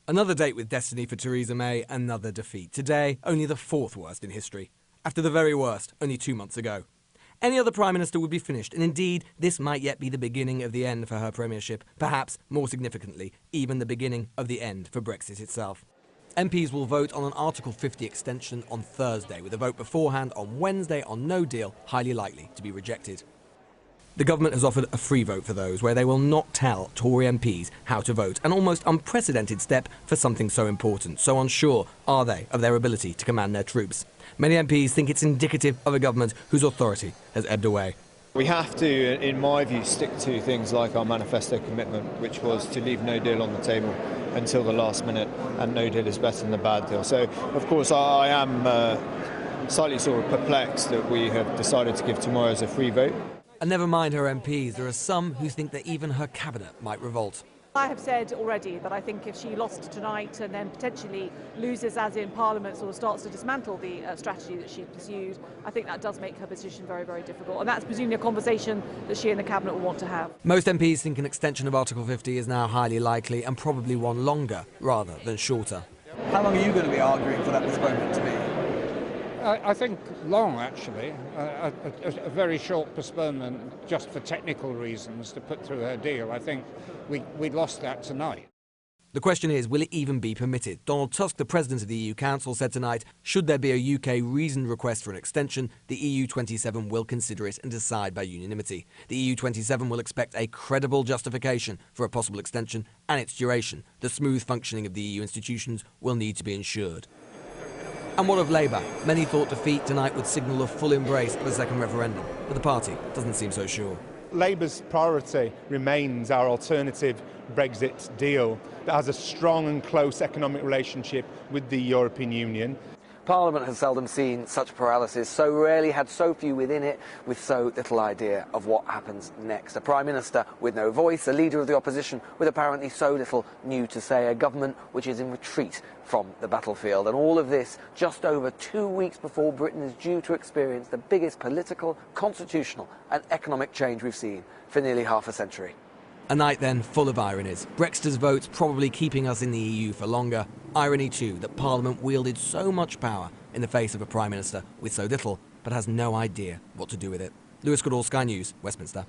Another date with destiny for Theresa May, another defeat. Today, only the fourth worst in history. After the very worst, only 2 months ago. Any other Prime Minister would be finished, and indeed, this might yet be the beginning of the end for her premiership. Perhaps, more significantly, even the beginning of the end for Brexit itself. MPs will vote on an Article 50 extension on Thursday, with a vote beforehand on Wednesday on no deal, highly likely to be rejected. The government has offered a free vote for those, where they will not tell Tory MPs how to vote, an almost unprecedented step for something so important. So unsure are they of their ability to command their troops. Many MPs think it's indicative of a government whose authority has ebbed away. We have to, in my view, stick to things like our manifesto commitment, which was to leave no deal on the table until the last minute, and no deal is better than a bad deal. So, of course, I am slightly sort of perplexed that we have decided to give tomorrow as a free vote. And never mind her MPs, there are some who think that even her cabinet might revolt. I have said already that I think if she lost tonight and then potentially loses, as in Parliament sort of starts to dismantle the strategy that she pursued, I think that does make her position very, very difficult. And that's presumably a conversation that she and the Cabinet will want to have. Most MPs think an extension of Article 50 is now highly likely, and probably one longer rather than shorter. How long are you going to be arguing for that postponement to be? I think long, actually. A very short postponement just for technical reasons to put through her deal. I think we lost that tonight. The question is, will it even be permitted? Donald Tusk, the President of the EU Council, said tonight, should there be a UK reasoned request for an extension, the EU 27 will consider it and decide by unanimity. The EU 27 will expect a credible justification for a possible extension and its duration. The smooth functioning of the EU institutions will need to be ensured. And what of Labour? Many thought defeat tonight would signal a full embrace of a second referendum, but the party doesn't seem so sure. Labour's priority remains our alternative Brexit deal that has a strong and close economic relationship with the European Union. Parliament has seldom seen such paralysis, so rarely had so few within it with so little idea of what happens next. A Prime Minister with no voice, a leader of the opposition with apparently so little new to say, a government which is in retreat from the battlefield. And all of this just over 2 weeks before Britain is due to experience the biggest political, constitutional and economic change we've seen for nearly half a century. A night then full of ironies. Brexiters' votes probably keeping us in the EU for longer. Irony too that Parliament wielded so much power in the face of a Prime Minister with so little, but has no idea what to do with it. Goodall, Sky News, Westminster.